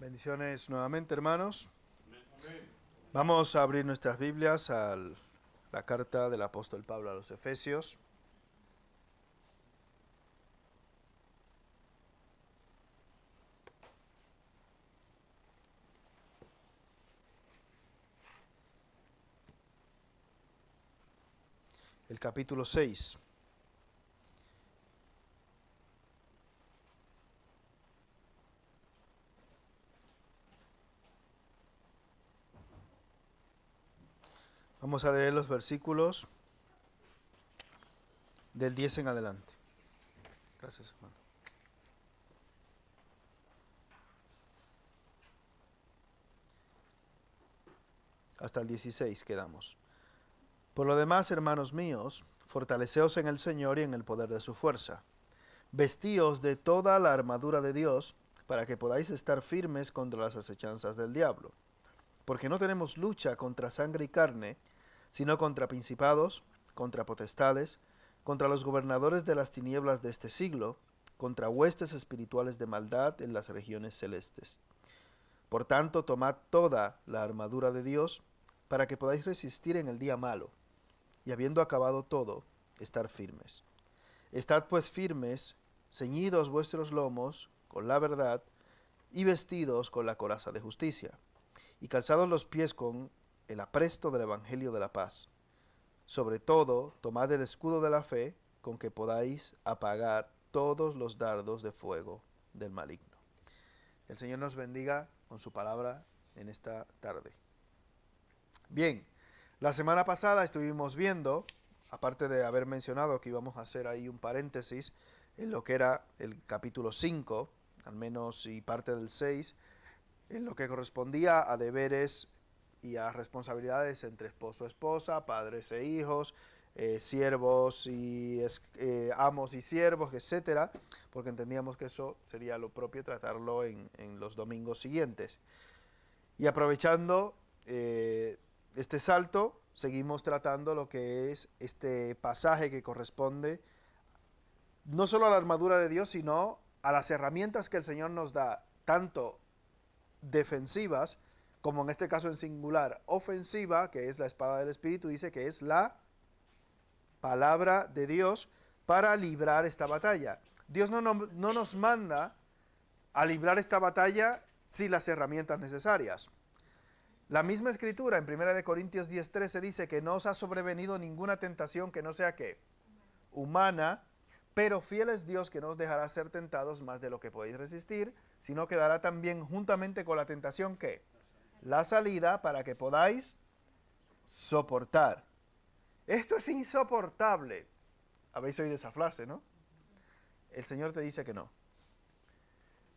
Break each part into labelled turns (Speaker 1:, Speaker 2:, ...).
Speaker 1: Bendiciones nuevamente, hermanos. Vamos a abrir nuestras Biblias a la carta del apóstol Pablo a los Efesios. El capítulo 6. Vamos a leer los versículos del 10 en adelante. Gracias, hermano. Hasta el 16 quedamos. Por lo demás, hermanos míos, fortaleceos en el Señor y en el poder de su fuerza. Vestíos de toda la armadura de Dios, para que podáis estar firmes contra las acechanzas del diablo. Porque no tenemos lucha contra sangre y carne, sino contra principados, contra potestades, contra los gobernadores de las tinieblas de este siglo, contra huestes espirituales de maldad en las regiones celestes. Por tanto, tomad toda la armadura de Dios, para que podáis resistir en el día malo, y habiendo acabado todo, estar firmes. Estad pues firmes, ceñidos vuestros lomos con la verdad, y vestidos con la coraza de justicia, y calzados los pies con el apresto del Evangelio de la paz. Sobre todo, tomad el escudo de la fe, con que podáis apagar todos los dardos de fuego del maligno. El Señor nos bendiga con su palabra en esta tarde. Bien, la semana pasada estuvimos viendo, aparte de haber mencionado que íbamos a hacer ahí un paréntesis en lo que era el capítulo 5, al menos y parte del 6, en lo que correspondía a deberes y a responsabilidades entre esposo y esposa, padres e hijos, siervos y amos y siervos, etcétera, porque entendíamos que eso sería lo propio tratarlo en los domingos siguientes. Y aprovechando este salto, seguimos tratando lo que es este pasaje que corresponde no solo a la armadura de Dios, sino a las herramientas que el Señor nos da, tanto defensivas, como en este caso en singular, ofensiva, que es la espada del Espíritu, dice que es la palabra de Dios para librar esta batalla. Dios no nos manda a librar esta batalla sin las herramientas necesarias. La misma escritura en 1 Corintios 10:13 dice que no os ha sobrevenido ninguna tentación que no sea ¿qué? Humana, pero fiel es Dios que no os dejará ser tentados más de lo que podéis resistir, sino que dará también juntamente con la tentación ¿qué? La salida para que podáis soportar. Esto es insoportable. Habéis oído esa frase, ¿no? El Señor te dice que no.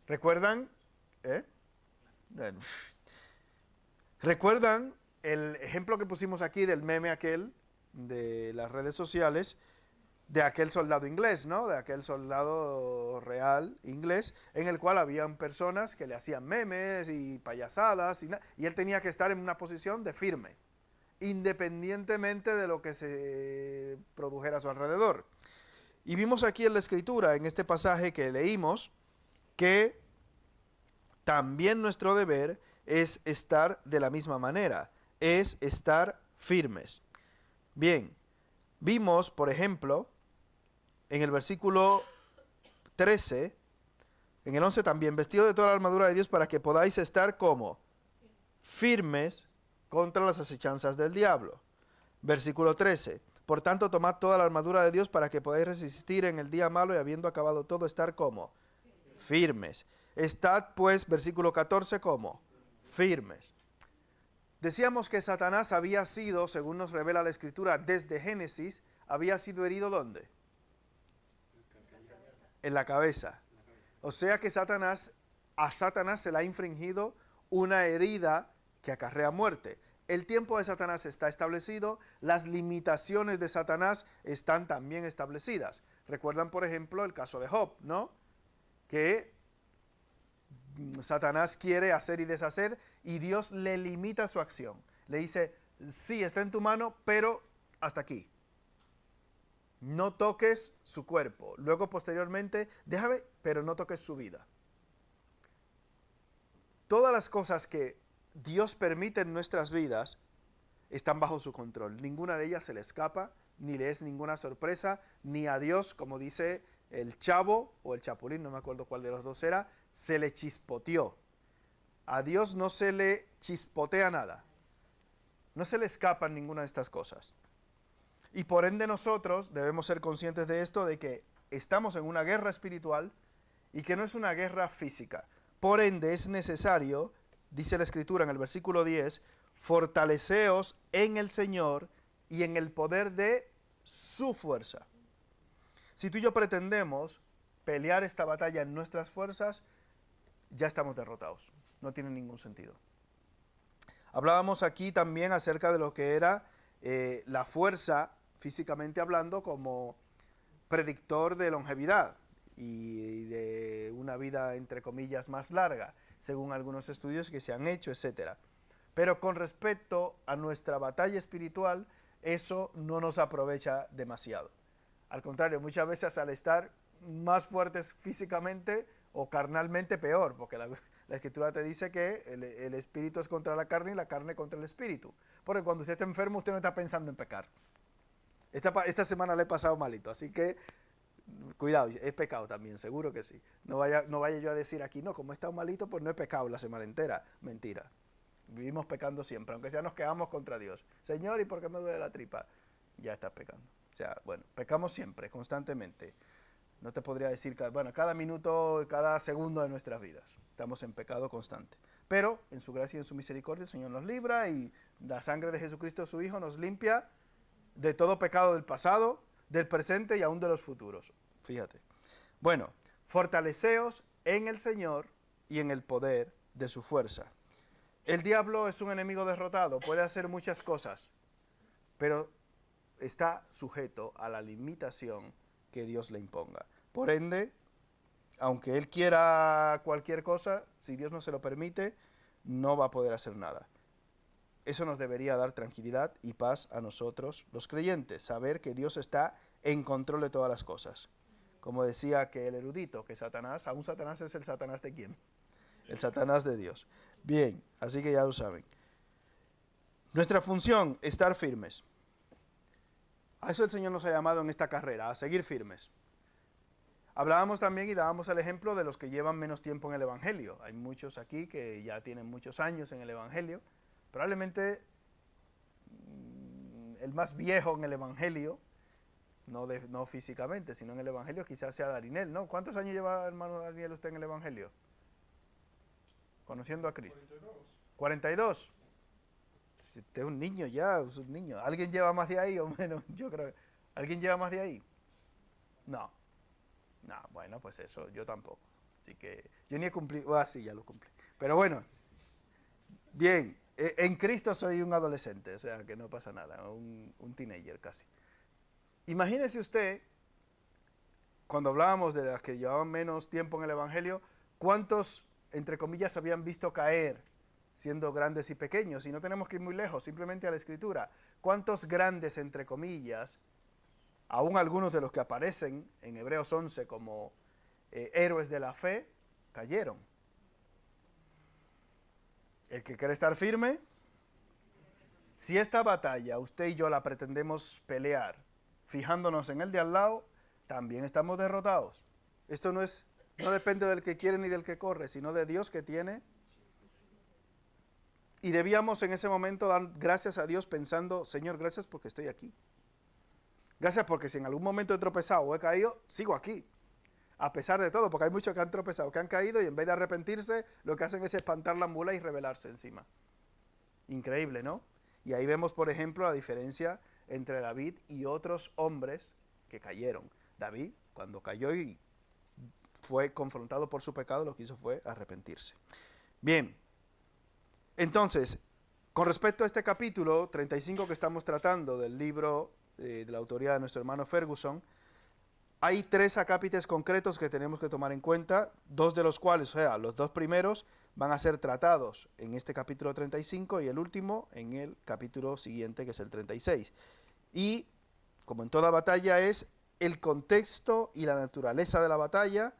Speaker 1: ¿Recuerdan? Bueno. ¿Recuerdan el ejemplo que pusimos aquí del meme aquel de las redes sociales? De aquel soldado inglés, ¿no? De aquel soldado real inglés, en el cual habían personas que le hacían memes y payasadas, y él tenía que estar en una posición de firme, independientemente de lo que se produjera a su alrededor. Y vimos aquí en la escritura, en este pasaje que leímos, que también nuestro deber es estar de la misma manera, es estar firmes. Bien, vimos, por ejemplo, en el versículo 13, en el 11 también, vestido de toda la armadura de Dios para que podáis estar como firmes contra las acechanzas del diablo. Versículo 13, por tanto tomad toda la armadura de Dios para que podáis resistir en el día malo y habiendo acabado todo estar como firmes. Estad pues, versículo 14, como firmes. Decíamos que Satanás había sido, según nos revela la Escritura, desde Génesis, había sido herido ¿dónde? En la cabeza. O sea que a Satanás se le ha infringido una herida que acarrea muerte. El tiempo de Satanás está establecido, las limitaciones de Satanás están también establecidas. Recuerdan, por ejemplo, el caso de Job, ¿no? Que Satanás quiere hacer y deshacer y Dios le limita su acción. Le dice, sí, está en tu mano, pero hasta aquí. No toques su cuerpo. Luego, posteriormente, déjame, pero no toques su vida. todas las cosas que Dios permite en nuestras vidas están bajo su control. Ninguna de ellas se le escapa, ni le es ninguna sorpresa, ni a Dios, como dice el Chavo o el Chapulín, no me acuerdo cuál de los dos era, se le chispoteó. A Dios no se le chispotea nada. No se le escapan ninguna de estas cosas. Y por ende nosotros debemos ser conscientes de esto, de que estamos en una guerra espiritual y que no es una guerra física. Por ende es necesario, dice la Escritura en el versículo 10, fortaleceos en el Señor y en el poder de su fuerza. Si tú y yo pretendemos pelear esta batalla en nuestras fuerzas, ya estamos derrotados. No tiene ningún sentido. Hablábamos aquí también acerca de lo que era la fuerza, físicamente hablando, como predictor de longevidad y de una vida, entre comillas, más larga, según algunos estudios que se han hecho, etc. Pero con respecto a nuestra batalla espiritual, eso no nos aprovecha demasiado. Al contrario, muchas veces al estar más fuertes físicamente o carnalmente, peor, porque la Escritura te dice que el espíritu es contra la carne y la carne contra el espíritu. Porque cuando usted está enfermo, usted no está pensando en pecar. Esta semana le he pasado malito, así que cuidado, es pecado también, seguro que sí. No vaya yo a decir aquí, no, como he estado malito, pues no he pecado la semana entera. Mentira. Vivimos pecando siempre, aunque sea nos quedamos contra Dios. Señor, ¿y por qué me duele la tripa? Ya estás pecando. O sea, bueno, pecamos siempre, constantemente. No te podría decir, cada minuto, cada segundo de nuestras vidas. Estamos en pecado constante. Pero en su gracia y en su misericordia el Señor nos libra y la sangre de Jesucristo, su Hijo, nos limpia de todo pecado del pasado, del presente y aún de los futuros. Fíjate. Bueno, fortaleceos en el Señor y en el poder de su fuerza. El diablo es un enemigo derrotado, puede hacer muchas cosas, pero está sujeto a la limitación que Dios le imponga. Por ende, aunque él quiera cualquier cosa, si Dios no se lo permite, no va a poder hacer nada. Eso nos debería dar tranquilidad y paz a nosotros, los creyentes, saber que Dios está en control de todas las cosas. Como decía que el erudito, que Satanás, aún Satanás es el Satanás de ¿quién? El Satanás de Dios. Bien, así que ya lo saben. Nuestra función, estar firmes. A eso el Señor nos ha llamado en esta carrera, a seguir firmes. Hablábamos también y dábamos el ejemplo de los que llevan menos tiempo en el Evangelio. Hay muchos aquí que ya tienen muchos años en el Evangelio. Probablemente el más viejo en el Evangelio, no físicamente, sino en el Evangelio, quizás sea Darinel, ¿no? ¿Cuántos años lleva, hermano Daniel, usted en el Evangelio? Conociendo a Cristo. 42. Usted es un niño ya, es un niño. ¿Alguien lleva más de ahí o menos? Yo creo. ¿Alguien lleva más de ahí? No, bueno, pues eso, yo tampoco. Así que yo ni he cumplido, sí, ya lo cumplí. Pero bueno, bien, en Cristo soy un adolescente, o sea que no pasa nada, un teenager casi. Imagínese usted, cuando hablábamos de las que llevaban menos tiempo en el Evangelio, ¿cuántos, entre comillas, habían visto caer siendo grandes y pequeños? Y no tenemos que ir muy lejos, simplemente a la Escritura. ¿Cuántos grandes, entre comillas, aún algunos de los que aparecen en Hebreos 11 como héroes de la fe, cayeron? El que quiere estar firme, si esta batalla usted y yo la pretendemos pelear fijándonos en el de al lado, también estamos derrotados. Esto no depende del que quiere ni del que corre, sino de Dios que tiene. Y debíamos en ese momento dar gracias a Dios pensando, Señor, gracias porque estoy aquí. Gracias porque si en algún momento he tropezado o he caído, sigo aquí. A pesar de todo, porque hay muchos que han tropezado, que han caído y en vez de arrepentirse, lo que hacen es espantar la mula y rebelarse encima. Increíble, ¿no? Y ahí vemos, por ejemplo, la diferencia entre David y otros hombres que cayeron. David, cuando cayó y fue confrontado por su pecado, lo que hizo fue arrepentirse. Bien, entonces, con respecto a este capítulo 35 que estamos tratando del libro de la autoría de nuestro hermano Ferguson, hay 3 acápites concretos que tenemos que tomar en cuenta, 2 de los cuales, o sea, los 2 primeros van a ser tratados en este capítulo 35 y el último en el capítulo siguiente, que es el 36. Y, como en toda batalla, es el contexto y la naturaleza de la batalla.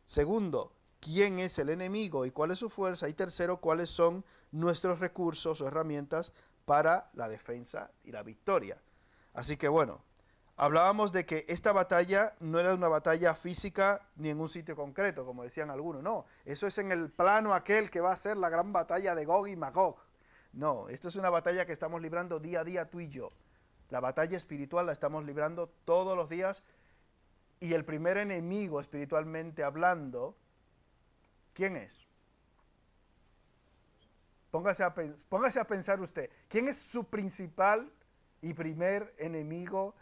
Speaker 1: Segundo, quién es el enemigo y cuál es su fuerza. Y tercero, cuáles son nuestros recursos o herramientas para la defensa y la victoria. Así que bueno, hablábamos de que esta batalla no era una batalla física ni en un sitio concreto, como decían algunos. No, eso es en el plano aquel que va a ser la gran batalla de Gog y Magog. No, esto es una batalla que estamos librando día a día tú y yo. La batalla espiritual la estamos librando todos los días y el primer enemigo espiritualmente hablando, ¿quién es? Póngase a pensar usted, ¿quién es su principal y primer enemigo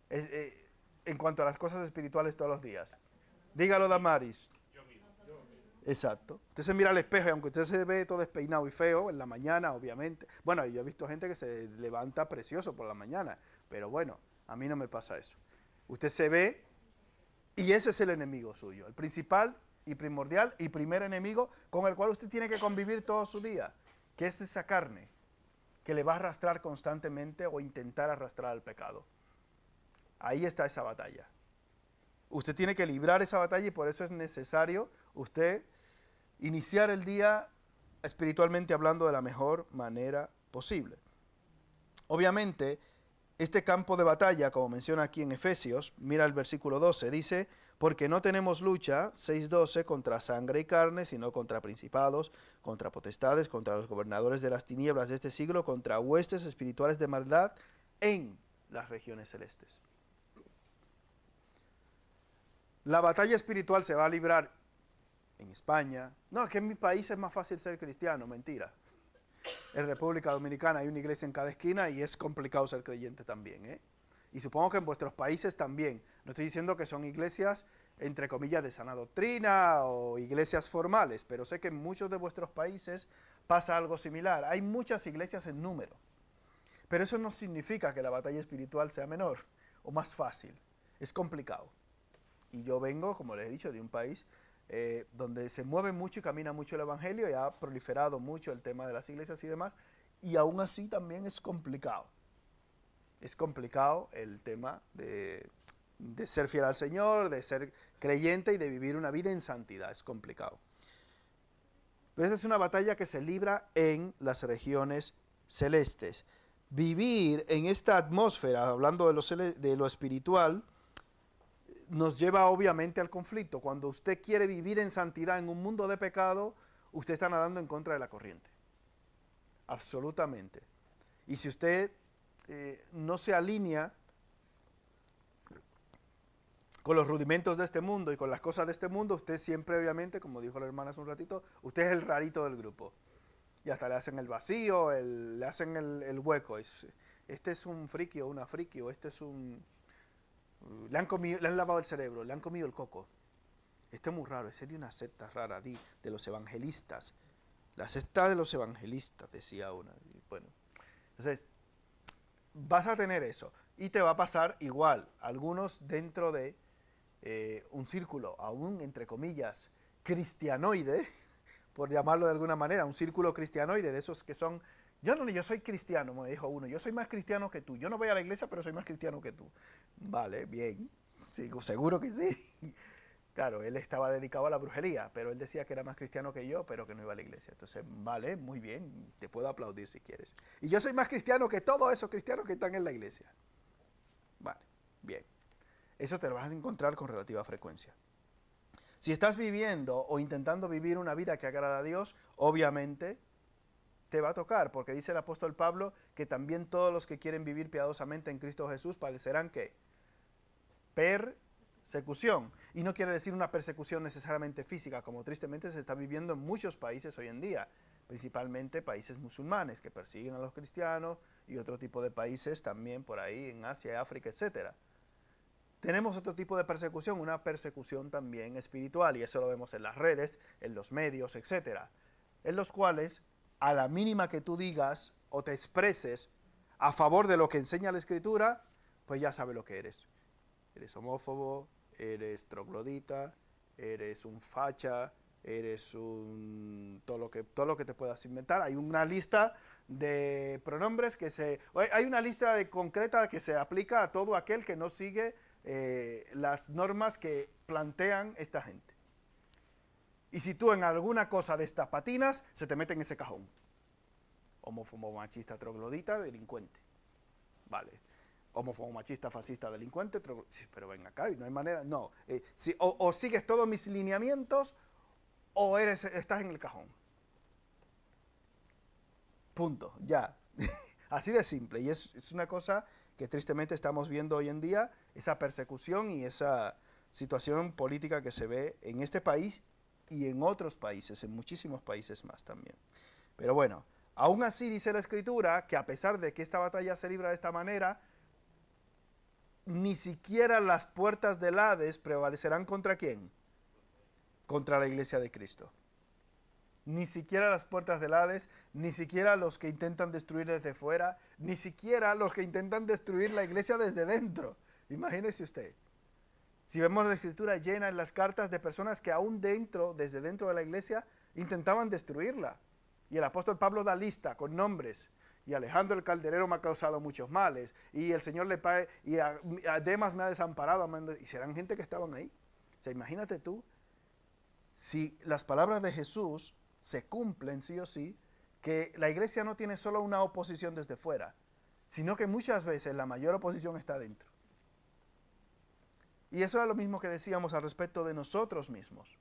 Speaker 1: en cuanto a las cosas espirituales todos los días? Dígalo, Damaris. Exacto. Usted se mira al espejo y aunque usted se ve todo despeinado y feo en la mañana, obviamente. Bueno, yo he visto gente que se levanta precioso por la mañana, pero bueno, a mí no me pasa eso. Usted se ve y ese es el enemigo suyo, el principal y primordial y primer enemigo con el cual usted tiene que convivir todo su día, que es esa carne que le va a arrastrar constantemente o intentar arrastrar al pecado. Ahí está esa batalla. Usted tiene que librar esa batalla y por eso es necesario usted iniciar el día espiritualmente hablando de la mejor manera posible. Obviamente, este campo de batalla, como menciona aquí en Efesios, mira el versículo 12, dice, porque no tenemos lucha, 6:12, contra sangre y carne, sino contra principados, contra potestades, contra los gobernadores de las tinieblas de este siglo, contra huestes espirituales de maldad en las regiones celestes. La batalla espiritual se va a librar en España. No, que en mi país es más fácil ser cristiano, mentira. En República Dominicana hay una iglesia en cada esquina y es complicado ser creyente también, ¿eh? Y supongo que en vuestros países también. No estoy diciendo que son iglesias, entre comillas, de sana doctrina o iglesias formales, pero sé que en muchos de vuestros países pasa algo similar. Hay muchas iglesias en número, pero eso no significa que la batalla espiritual sea menor o más fácil. Es complicado. Y yo vengo, como les he dicho, de un país donde se mueve mucho y camina mucho el evangelio y ha proliferado mucho el tema de las iglesias y demás, y aún así también es complicado. Es complicado el tema de ser fiel al Señor, de ser creyente y de vivir una vida en santidad, es complicado. Pero esa es una batalla que se libra en las regiones celestes. Vivir en esta atmósfera, hablando de lo espiritual, nos lleva obviamente al conflicto. Cuando usted quiere vivir en santidad en un mundo de pecado, usted está nadando en contra de la corriente. Absolutamente. Y si usted no se alinea con los rudimentos de este mundo y con las cosas de este mundo, usted siempre obviamente, como dijo la hermana hace un ratito, usted es el rarito del grupo. Y hasta le hacen el vacío, le hacen el hueco. Este es un friki o una friki, o este es un... Le han lavado el cerebro, le han comido el coco. Esto es muy raro, ese es de una secta rara, de los evangelistas. La secta de los evangelistas, decía una. Y bueno, entonces, vas a tener eso. Y te va a pasar igual. Algunos dentro de un círculo, aún entre comillas, cristianoide, por llamarlo de alguna manera, un círculo cristianoide, de esos que son... Yo soy cristiano, me dijo uno, yo soy más cristiano que tú. Yo no voy a la iglesia, pero soy más cristiano que tú. Vale, bien, sí, seguro que sí. Claro, él estaba dedicado a la brujería, pero él decía que era más cristiano que yo, pero que no iba a la iglesia. Entonces, vale, muy bien, te puedo aplaudir si quieres. Y yo soy más cristiano que todos esos cristianos que están en la iglesia. Vale, bien. Eso te lo vas a encontrar con relativa frecuencia. Si estás viviendo o intentando vivir una vida que agrada a Dios, obviamente te va a tocar, porque dice el apóstol Pablo que también todos los que quieren vivir piadosamente en Cristo Jesús padecerán ¿qué? Persecución. Y no quiere decir una persecución necesariamente física, como tristemente se está viviendo en muchos países hoy en día, principalmente países musulmanes que persiguen a los cristianos y otro tipo de países también por ahí en Asia, África, etc. Tenemos otro tipo de persecución, una persecución también espiritual, y eso lo vemos en las redes, en los medios, etc., en los cuales a la mínima que tú digas o te expreses a favor de lo que enseña la Escritura, pues ya sabe lo que eres. Eres homófobo, eres troglodita, eres un facha, eres un... todo lo que te puedas inventar. Hay una lista de pronombres hay una lista concreta que se aplica a todo aquel que no sigue las normas que plantean esta gente. Y si tú en alguna cosa de estas patinas, se te mete en ese cajón. Homófobo, machista, troglodita, delincuente. Vale. Homófobo, machista, fascista, delincuente, sí, pero ven acá, no hay manera, no. O sigues todos mis lineamientos o estás en el cajón. Punto, ya. Así de simple. Y es una cosa que tristemente estamos viendo hoy en día, esa persecución y esa situación política que se ve en este país y en otros países, en muchísimos países más también. Pero bueno, aún así dice la Escritura que a pesar de que esta batalla se libra de esta manera, ni siquiera las puertas del Hades prevalecerán contra ¿quién? Contra la iglesia de Cristo. Ni siquiera las puertas del Hades, ni siquiera los que intentan destruir desde fuera, ni siquiera los que intentan destruir la iglesia desde dentro. Imagínese usted. Si vemos la Escritura llena en las cartas de personas que aún desde dentro de la iglesia, intentaban destruirla. Y el apóstol Pablo da lista con nombres. Y Alejandro el Calderero me ha causado muchos males. Y el Señor le pague, y a Demas me ha desamparado. Y serán gente que estaban ahí. O sea, imagínate tú, si las palabras de Jesús se cumplen sí o sí, que la iglesia no tiene solo una oposición desde fuera, sino que muchas veces la mayor oposición está dentro. Y eso era lo mismo que decíamos al respecto de nosotros mismos.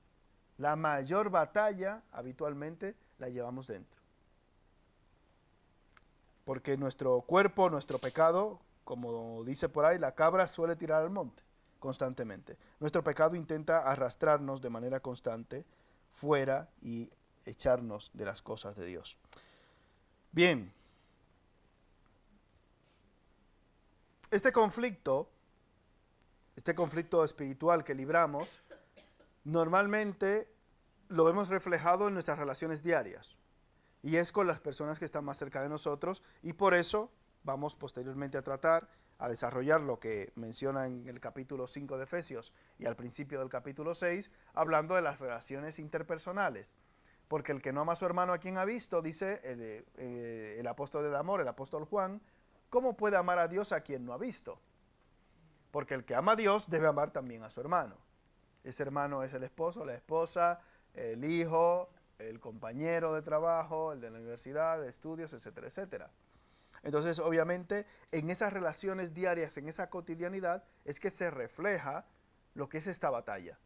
Speaker 1: La mayor batalla habitualmente la llevamos dentro. Porque nuestro cuerpo, nuestro pecado, como dice por ahí, la cabra suele tirar al monte constantemente. Nuestro pecado intenta arrastrarnos de manera constante fuera y echarnos de las cosas de Dios. Bien, este conflicto espiritual que libramos, normalmente lo vemos reflejado en nuestras relaciones diarias. Y es con las personas que están más cerca de nosotros. Y por eso vamos posteriormente a desarrollar lo que menciona en el capítulo 5 de Efesios y al principio del capítulo 6, hablando de las relaciones interpersonales. Porque el que no ama a su hermano a quien ha visto, dice el apóstol del amor, el apóstol Juan, ¿cómo puede amar a Dios a quien no ha visto? Porque el que ama a Dios debe amar también a su hermano. Ese hermano es el esposo, la esposa, el hijo, el compañero de trabajo, el de la universidad, de estudios, etcétera, etcétera. Entonces, obviamente, en esas relaciones diarias, en esa cotidianidad, es que se refleja lo que es esta batalla.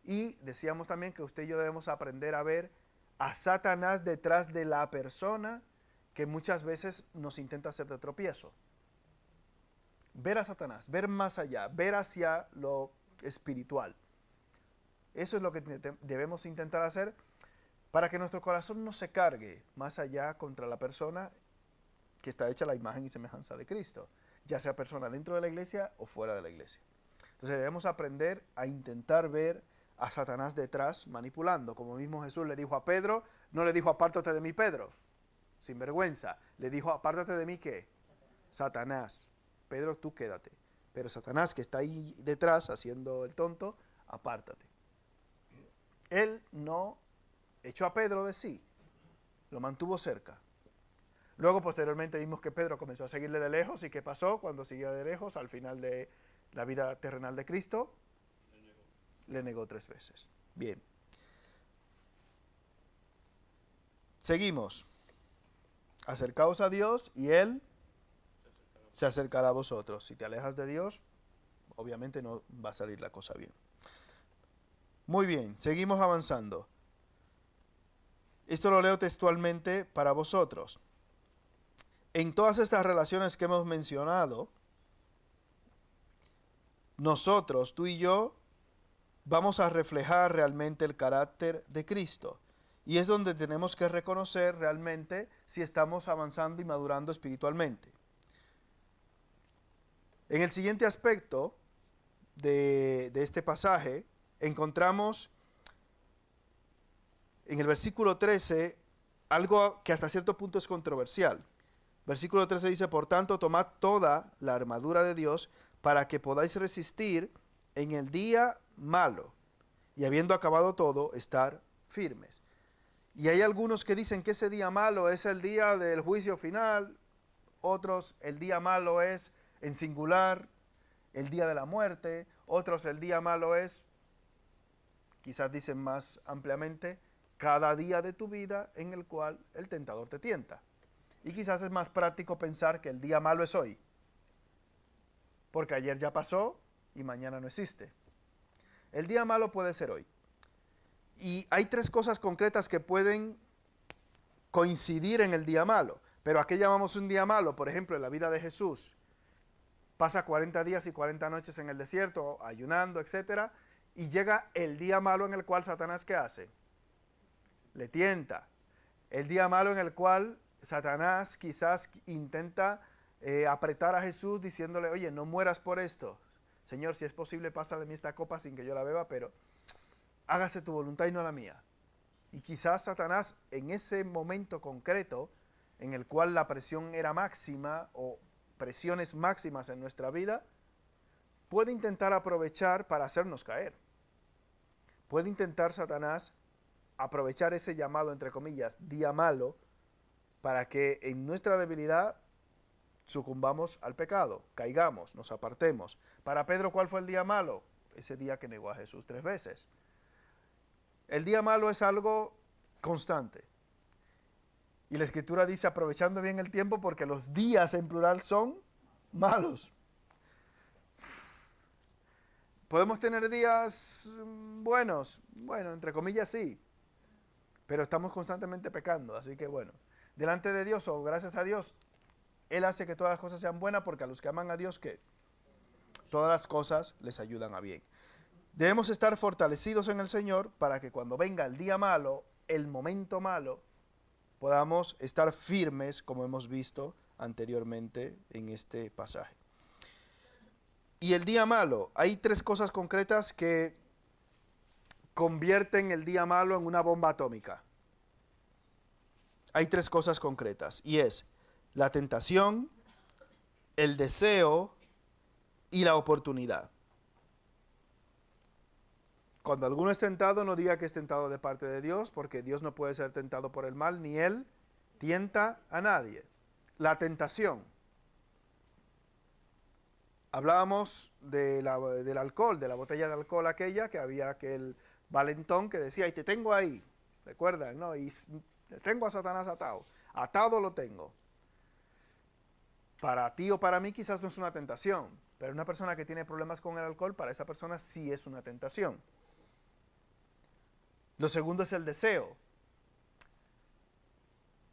Speaker 1: Y decíamos también que usted y yo debemos aprender a ver a Satanás detrás de la persona que muchas veces nos intenta hacer de tropiezo. Ver a Satanás, ver más allá, ver hacia lo espiritual. Eso es lo que debemos intentar hacer para que nuestro corazón no se cargue más allá contra la persona que está hecha a la imagen y semejanza de Cristo, ya sea persona dentro de la iglesia o fuera de la iglesia. Entonces debemos aprender a intentar ver a Satanás detrás manipulando, como mismo Jesús le dijo a Pedro, no le dijo apártate de mí Pedro, sin vergüenza, le dijo apártate de mí ¿qué? Satanás. Pedro, tú quédate, pero Satanás que está ahí detrás haciendo el tonto, apártate. Él no echó a Pedro de sí, lo mantuvo cerca. Luego posteriormente vimos que Pedro comenzó a seguirle de lejos. ¿Y qué pasó cuando siguió de lejos? Al final de la vida terrenal de Cristo, le negó 3 veces. Bien. Seguimos. Acercaos a Dios y Él se acercará a vosotros. Si te alejas de Dios, obviamente no va a salir la cosa bien. Muy bien, seguimos avanzando. Esto lo leo textualmente para vosotros. En todas estas relaciones que hemos mencionado, nosotros, tú y yo, vamos a reflejar realmente el carácter de Cristo. Y es donde tenemos que reconocer realmente si estamos avanzando y madurando espiritualmente. En el siguiente aspecto de este pasaje, encontramos en el versículo 13 algo que hasta cierto punto es controversial. Versículo 13 dice, por tanto, tomad toda la armadura de Dios para que podáis resistir en el día malo y habiendo acabado todo, estar firmes. Y hay algunos que dicen que ese día malo es el día del juicio final, otros el día malo es en singular, el día de la muerte, otros el día malo es quizás dicen más ampliamente, cada día de tu vida en el cual el tentador te tienta. Y quizás es más práctico pensar que el día malo es hoy, porque ayer ya pasó y mañana no existe. El día malo puede ser hoy. Y hay tres cosas concretas que pueden coincidir en el día malo. Pero ¿a qué llamamos un día malo? Por ejemplo, en la vida de Jesús. Pasa 40 días y 40 noches en el desierto, ayunando, etc. Y llega el día malo en el cual Satanás, ¿qué hace? Le tienta. El día malo en el cual Satanás quizás intenta apretar a Jesús diciéndole, oye, no mueras por esto. Señor, si es posible, pasa de mí esta copa sin que yo la beba, pero hágase tu voluntad y no la mía. Y quizás Satanás en ese momento concreto, en el cual la presión era máxima o presiones máximas en nuestra vida, puede intentar aprovechar para hacernos caer. Puede intentar Satanás aprovechar ese llamado, entre comillas, día malo, para que en nuestra debilidad sucumbamos al pecado, caigamos, nos apartemos. Para Pedro, ¿cuál fue el día malo? Ese día que negó a Jesús 3 veces. El día malo es algo constante. Y la Escritura dice, aprovechando bien el tiempo, porque los días en plural son malos. ¿Podemos tener días buenos? Bueno, entre comillas sí. Pero estamos constantemente pecando, así que bueno. Delante de Dios, o gracias a Dios, Él hace que todas las cosas sean buenas, porque a los que aman a Dios, ¿qué? Todas las cosas les ayudan a bien. Debemos estar fortalecidos en el Señor para que cuando venga el día malo, el momento malo, podamos estar firmes, como hemos visto anteriormente en este pasaje. Y el día malo, hay tres cosas concretas que convierten el día malo en una bomba atómica. Hay tres cosas concretas, y es la tentación, el deseo y la oportunidad. Cuando alguno es tentado, no diga que es tentado de parte de Dios, porque Dios no puede ser tentado por el mal, ni Él tienta a nadie. La tentación. Hablábamos del alcohol, de la botella de alcohol aquella, que había aquel valentón que decía, y te tengo ahí, recuerdan, ¿no? Y te tengo a Satanás atado. Atado lo tengo. Para ti o para mí quizás no es una tentación, pero una persona que tiene problemas con el alcohol, para esa persona sí es una tentación. Lo segundo es el deseo.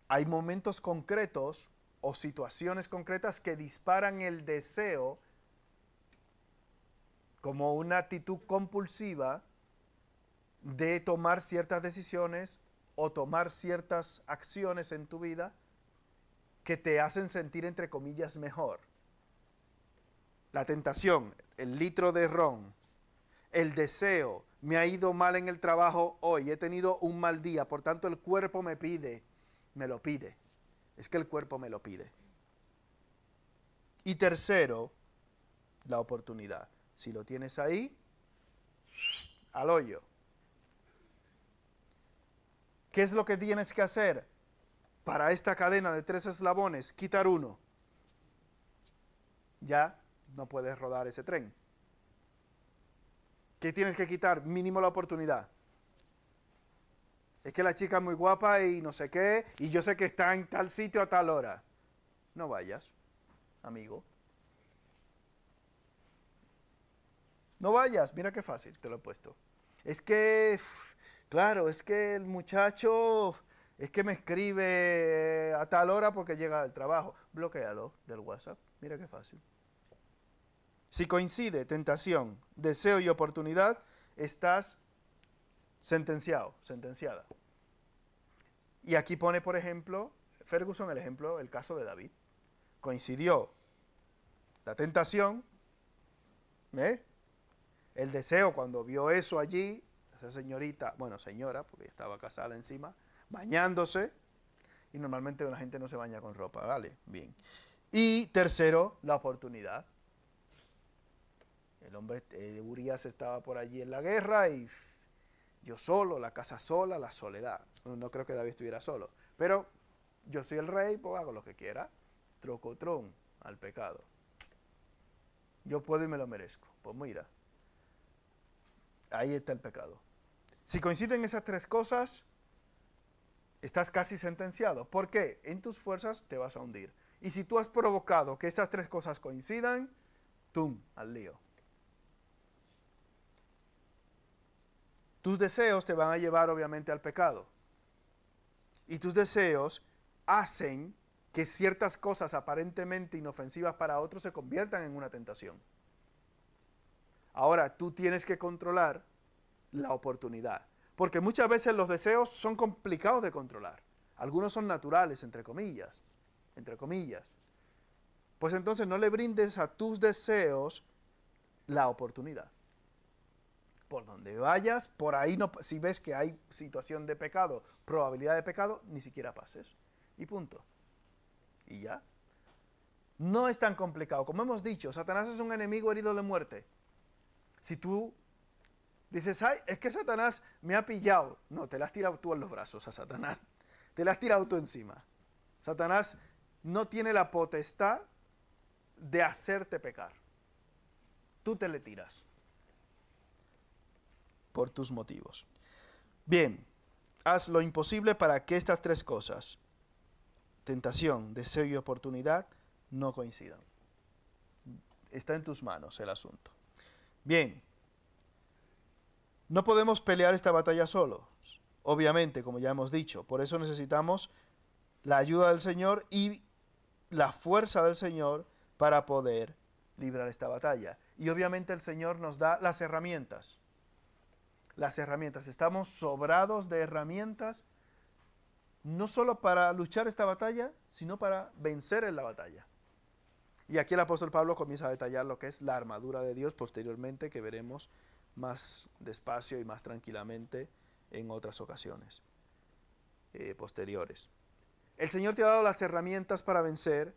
Speaker 1: Hay momentos concretos o situaciones concretas que disparan el deseo como una actitud compulsiva de tomar ciertas decisiones o tomar ciertas acciones en tu vida que te hacen sentir, entre comillas, mejor. La tentación, el litro de ron, el deseo, me ha ido mal en el trabajo hoy, he tenido un mal día, por tanto el cuerpo me lo pide. Es que el cuerpo me lo pide. Y tercero, la oportunidad. Si lo tienes ahí, al hoyo. ¿Qué es lo que tienes que hacer para esta cadena de 3 eslabones? Quitar uno. Ya no puedes rodar ese tren. ¿Qué tienes que quitar? Mínimo la oportunidad. Es que la chica es muy guapa y no sé qué, y yo sé que está en tal sitio a tal hora. No vayas, amigo. No vayas, mira qué fácil, te lo he puesto. Es que, claro, es que el muchacho, es que me escribe a tal hora porque llega del trabajo. Bloquéalo del WhatsApp, mira qué fácil. Si coincide tentación, deseo y oportunidad, estás sentenciado, sentenciada. Y aquí pone, por ejemplo, Ferguson el ejemplo, el caso de David. Coincidió la tentación, el deseo cuando vio eso allí, esa señorita, bueno, señora, porque estaba casada encima, bañándose, y normalmente la gente no se baña con ropa, ¿vale? Bien. Y tercero, la oportunidad. El hombre, Urias estaba por allí en la guerra y yo solo, la casa sola, la soledad. No creo que David estuviera solo, pero yo soy el rey, pues hago lo que quiera. Trocotrón al pecado. Yo puedo y me lo merezco. Pues mira, ahí está el pecado. Si coinciden esas tres cosas, estás casi sentenciado. ¿Por qué? En tus fuerzas te vas a hundir. Y si tú has provocado que esas tres cosas coincidan, ¡tum!, al lío. Tus deseos te van a llevar obviamente al pecado. Y tus deseos hacen que ciertas cosas aparentemente inofensivas para otros se conviertan en una tentación. Ahora, tú tienes que controlar la oportunidad. Porque muchas veces los deseos son complicados de controlar. Algunos son naturales, entre comillas. Pues entonces no le brindes a tus deseos la oportunidad. Por donde vayas, por ahí no, si ves que hay situación de pecado, probabilidad de pecado, ni siquiera pases. Y punto. Y ya. No es tan complicado. Como hemos dicho, Satanás es un enemigo herido de muerte. Si tú dices, ay, es que Satanás me ha pillado. No, te la has tirado tú en los brazos a Satanás. Te la has tirado tú encima. Satanás no tiene la potestad de hacerte pecar. Tú te le tiras. Por tus motivos. Bien, haz lo imposible para que estas tres cosas, tentación, deseo y oportunidad, no coincidan. Está en tus manos el asunto. Bien, no podemos pelear esta batalla solos, obviamente, como ya hemos dicho. Por eso necesitamos la ayuda del Señor y la fuerza del Señor para poder librar esta batalla. Y obviamente el Señor nos da las herramientas. Estamos sobrados de herramientas, no solo para luchar esta batalla, sino para vencer en la batalla. Y aquí el apóstol Pablo comienza a detallar lo que es la armadura de Dios posteriormente, que veremos más despacio y más tranquilamente en otras ocasiones posteriores. El Señor te ha dado las herramientas para vencer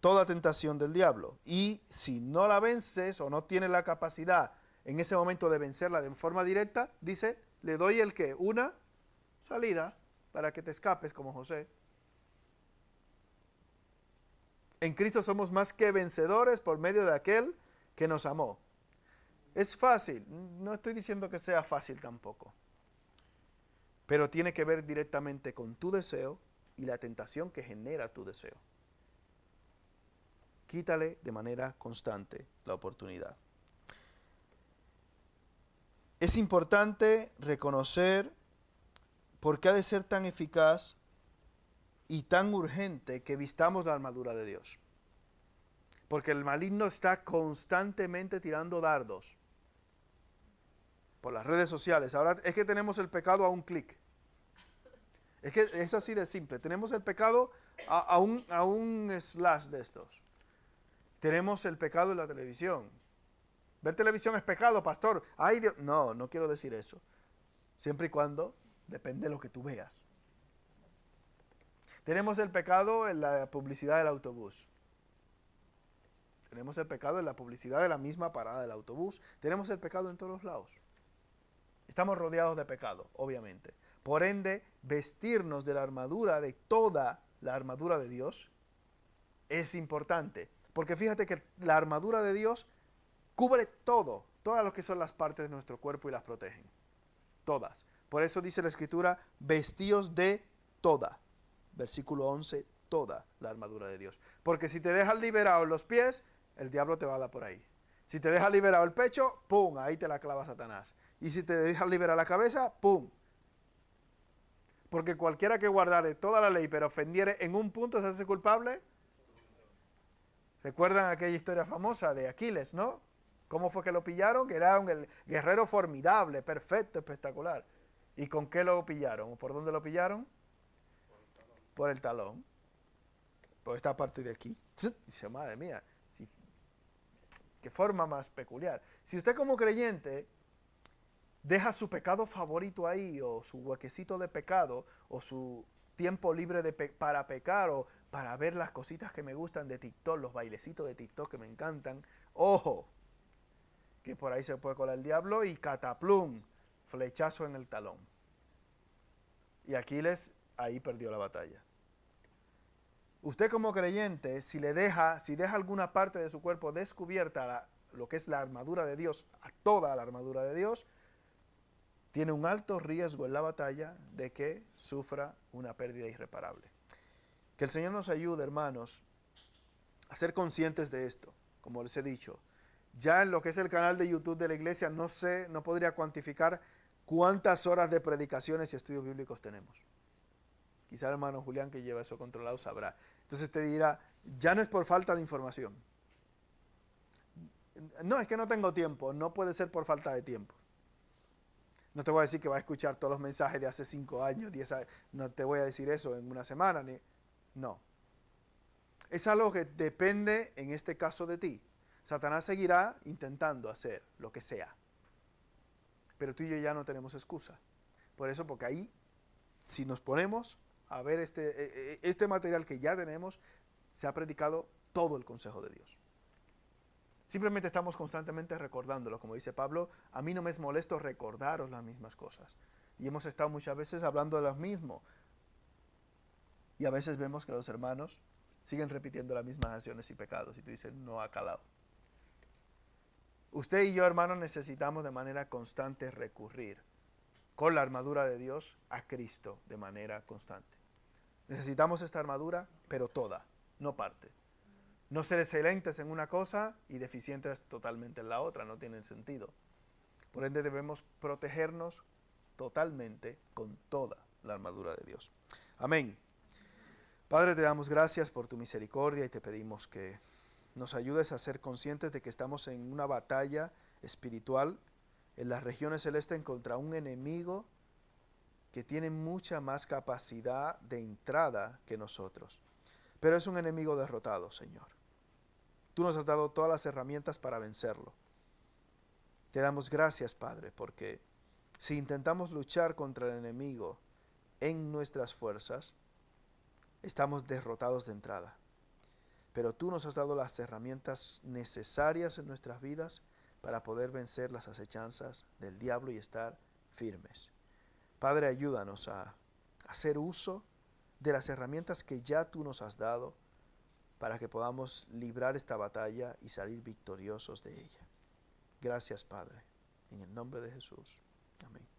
Speaker 1: toda tentación del diablo. Y si no la vences o no tienes la capacidad en ese momento de vencerla de forma directa, dice, le doy el que, una salida para que te escapes como José. En Cristo somos más que vencedores por medio de aquel que nos amó. Es fácil, no estoy diciendo que sea fácil tampoco, pero tiene que ver directamente con tu deseo y la tentación que genera tu deseo. Quítale de manera constante la oportunidad. Es importante reconocer por qué ha de ser tan eficaz y tan urgente que vistamos la armadura de Dios. Porque el maligno está constantemente tirando dardos por las redes sociales. Ahora es que tenemos el pecado a un clic. Es que es así de simple. Tenemos el pecado a un slash de estos. Tenemos el pecado en la televisión. Ver televisión es pecado, pastor. Ay, Dios. No, no quiero decir eso. Siempre y cuando depende de lo que tú veas. Tenemos el pecado en la publicidad del autobús. Tenemos el pecado en la publicidad de la misma parada del autobús. Tenemos el pecado en todos los lados. Estamos rodeados de pecado, obviamente. Por ende, vestirnos de la armadura, de toda la armadura de Dios, es importante. Porque fíjate que la armadura de Dios cubre todo, todas lo que son las partes de nuestro cuerpo y las protegen. Todas. Por eso dice la Escritura, vestíos de toda. Versículo 11, toda la armadura de Dios. Porque si te dejas liberado los pies, el diablo te va a dar por ahí. Si te dejas liberado el pecho, ¡pum!, ahí te la clava Satanás. Y si te dejas liberar la cabeza, ¡pum! Porque cualquiera que guardare toda la ley, pero ofendiere en un punto, se hace culpable. ¿Recuerdan aquella historia famosa de Aquiles, no? ¿Cómo fue que lo pillaron? Que era un guerrero formidable, perfecto, espectacular. ¿Y con qué lo pillaron? ¿Por dónde lo pillaron? Por el talón. Por esta parte de aquí. Dice, madre mía, qué forma más peculiar. Si usted como creyente deja su pecado favorito ahí, o su huequecito de pecado, o su tiempo libre para pecar, o para ver las cositas que me gustan de TikTok, los bailecitos de TikTok que me encantan, ojo, que por ahí se puede colar el diablo y cataplum, flechazo en el talón. Y Aquiles ahí perdió la batalla. Usted como creyente, si deja alguna parte de su cuerpo descubierta, lo que es la armadura de Dios, a toda la armadura de Dios, tiene un alto riesgo en la batalla de que sufra una pérdida irreparable. Que el Señor nos ayude, hermanos, a ser conscientes de esto. Como les he dicho, ya en lo que es el canal de YouTube de la iglesia, no podría cuantificar cuántas horas de predicaciones y estudios bíblicos tenemos. Quizá el hermano Julián, que lleva eso controlado, sabrá. Entonces te dirá, ya no es por falta de información. No, es que no tengo tiempo. No puede ser por falta de tiempo. No te voy a decir que vas a escuchar todos los mensajes de hace 5 años, 10 años. No te voy a decir eso en una semana. No. Es algo que depende, en este caso, de ti. Satanás seguirá intentando hacer lo que sea. Pero tú y yo ya no tenemos excusa. Por eso, porque ahí, si nos ponemos a ver este material que ya tenemos, se ha predicado todo el consejo de Dios. Simplemente estamos constantemente recordándolo. Como dice Pablo, a mí no me es molesto recordaros las mismas cosas. Y hemos estado muchas veces hablando de lo mismo. Y a veces vemos que los hermanos siguen repitiendo las mismas acciones y pecados. Y tú dices, no ha calado. Usted y yo, hermanos, necesitamos de manera constante recurrir con la armadura de Dios a Cristo de manera constante. Necesitamos esta armadura, pero toda, no parte. No ser excelentes en una cosa y deficientes totalmente en la otra, no tiene sentido. Por ende debemos protegernos totalmente con toda la armadura de Dios. Amén. Padre, te damos gracias por tu misericordia y te pedimos que nos ayudes a ser conscientes de que estamos en una batalla espiritual en las regiones celestes contra un enemigo que tiene mucha más capacidad de entrada que nosotros. Pero es un enemigo derrotado, Señor. Tú nos has dado todas las herramientas para vencerlo. Te damos gracias, Padre, porque si intentamos luchar contra el enemigo en nuestras fuerzas, estamos derrotados de entrada. Pero tú nos has dado las herramientas necesarias en nuestras vidas para poder vencer las acechanzas del diablo y estar firmes. Padre, ayúdanos a hacer uso de las herramientas que ya tú nos has dado para que podamos librar esta batalla y salir victoriosos de ella. Gracias, Padre, en el nombre de Jesús. Amén.